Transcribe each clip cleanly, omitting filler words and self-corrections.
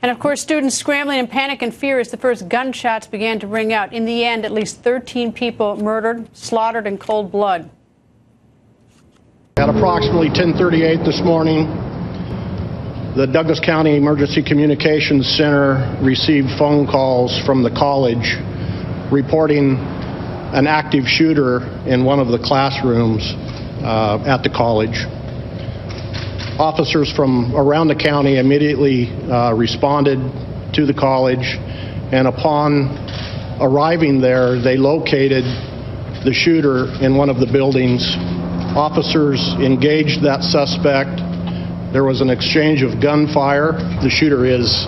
And, of course, students scrambling in panic and fear as the first gunshots began to ring out. In the end, at least 13 people murdered, slaughtered in cold blood. At approximately 10:38 this morning, the Douglas County Emergency Communications Center received phone calls from the college reporting an active shooter in one of the classrooms at the college. Officers from around the county immediately responded to the college, and upon arriving there, they located the shooter in one of the buildings. Officers engaged that suspect. There was an exchange of gunfire. The shooter is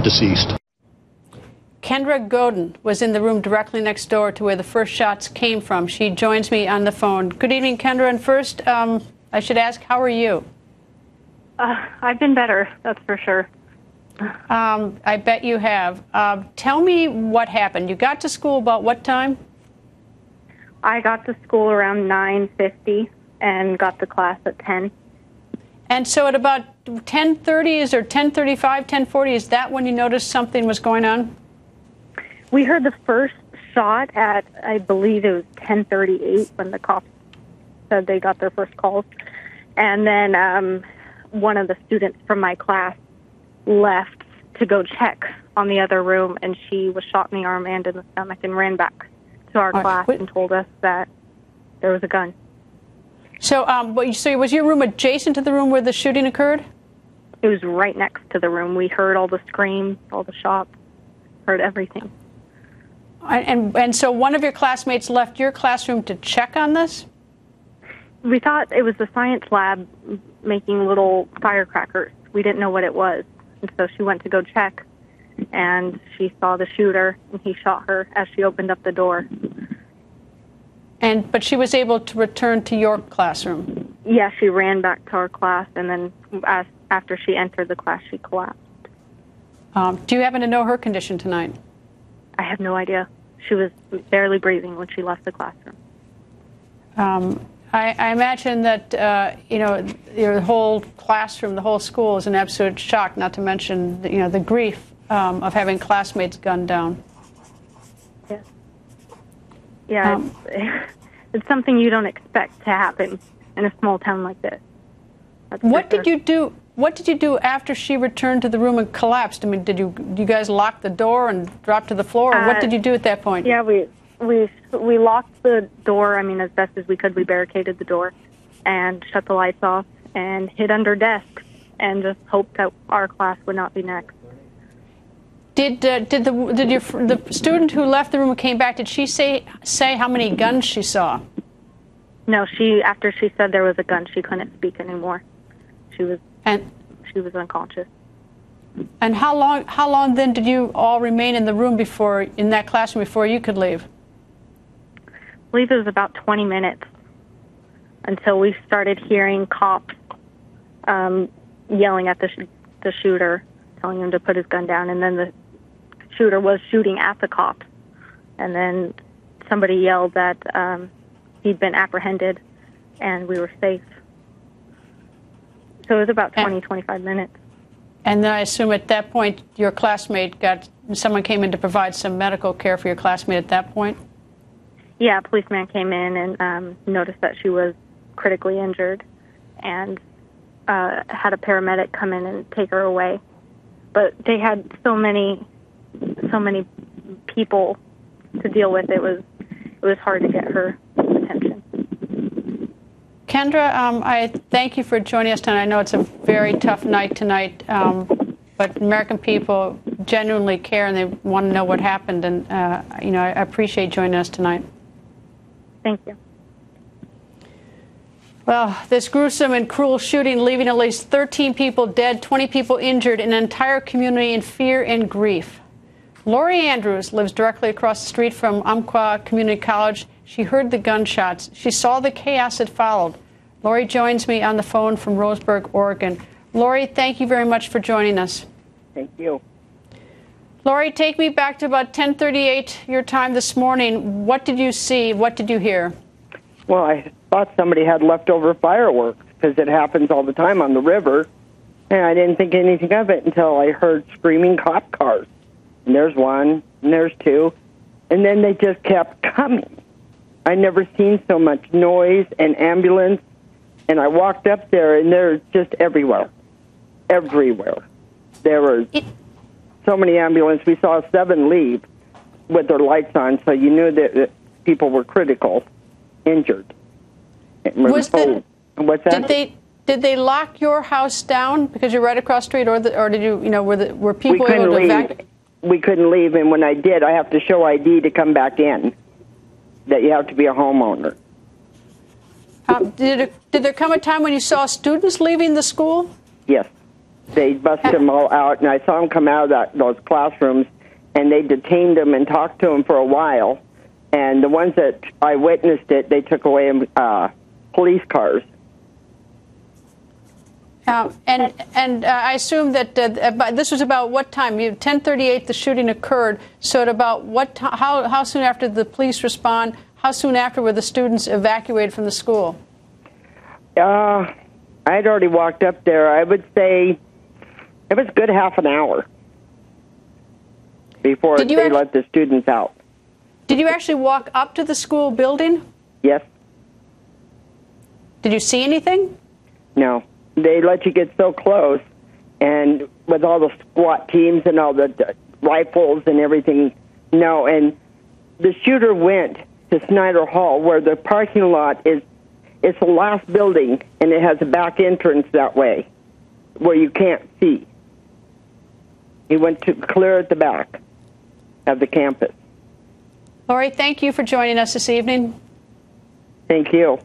deceased. Kendra Godin was in the room directly next door to where the first shots came from. She joins me on the phone. Good evening, Kendra. And first, I should ask, how are you? I've been better, that's for sure. I bet you have. Tell me what happened. You got to school about what time? I got to school around 9:50 and got to class at 10. And so at about 10:30 or 10:35, 10:40, is that when you noticed something was going on? We heard the first shot at, I believe it was 10:38 when the cops said they got their first calls. And then one of the students from my class left to go check on the other room, and she was shot in the arm and in the stomach and ran back to our class and told us that there was a gun. So, so was your room adjacent to the room where the shooting occurred? It was right next to the room. We heard all the screams, all the shots, heard everything. And so one of your classmates left your classroom to check on this? We thought it was the science lab making little firecrackers. We didn't know what it was. And so she went to go check, and she saw the shooter, and he shot her as she opened up the door. But she was able to return to your classroom? Yeah, she ran back to our class, and then after she entered the class, she collapsed. Do you happen to know her condition tonight? I have no idea. She was barely breathing when she left the classroom. I imagine that, your whole classroom, the whole school is an absolute shock, not to mention, the grief of having classmates gunned down. Yes. Yeah, it's something you don't expect to happen in a small town like this. What did you do? What did you do after she returned to the room and collapsed? I mean, did you guys lock the door and drop to the floor, or what did you do at that point? Yeah, we locked the door. I mean, as best as we could, we barricaded the door and shut the lights off and hid under desks and just hoped that our class would not be next. Did the student who left the room and came back, did she say how many guns she saw? No, after she said there was a gun, she couldn't speak anymore. She was unconscious. And how long then did you all remain in the room in that classroom before you could leave? I believe it was about 20 minutes until we started hearing cops yelling at the shooter, telling him to put his gun down, and then the shooter was shooting at the cops, and then somebody yelled that he'd been apprehended and we were safe. So it was about 25 minutes. And then I assume at that point your classmate someone came in to provide some medical care for your classmate at that point? Yeah, a policeman came in and noticed that she was critically injured and had a paramedic come in and take her away. But they had so many people to deal with. It was hard to get her attention. Kendra, I thank you for joining us tonight. I know it's a very tough night tonight, but American people genuinely care and they want to know what happened. And I appreciate joining us tonight. Thank you. Well, this gruesome and cruel shooting leaving at least 13 people dead, 20 people injured, an entire community in fear and grief. Lori Andrews lives directly across the street from Umpqua Community College. She heard the gunshots. She saw the chaos that followed. Lori joins me on the phone from Roseburg, Oregon. Lori, thank you very much for joining us. Thank you. Lori, take me back to about 10:38 your time this morning. What did you see? What did you hear? Well, I thought somebody had leftover fireworks because it happens all the time on the river. And I didn't think anything of it until I heard screaming cop cars. And there's one, and there's two. And then they just kept coming. I never seen so much noise and ambulance. And I walked up there, and they're just everywhere. Everywhere. There were so many ambulances. We saw 7 leave with their lights on, so you knew that people were critical, injured. What's that? Did they lock your house down because you're right across the street, or did you, were people able to evacuate? We couldn't leave, and when I did, I have to show ID to come back in, that you have to be a homeowner. Did there come a time when you saw students leaving the school? Yes. They busted them all out, and I saw them come out of those classrooms, and they detained them and talked to them for a while. And the ones that I witnessed it, they took away police cars. And I assume that this was about what time? 10:38, the shooting occurred. So at about what? How soon after the police respond? How soon after were the students evacuated from the school? I'd already walked up there. I would say it was a good half an hour before they let the students out. Did you actually walk up to the school building? Yes. Did you see anything? No. They let you get so close, and with all the SWAT teams and all the rifles and everything, no. And the shooter went to Snyder Hall, where the parking lot is. It's the last building, and it has a back entrance that way, where you can't see. He went to clear at the back of the campus. Lori, thank you for joining us this evening. Thank you.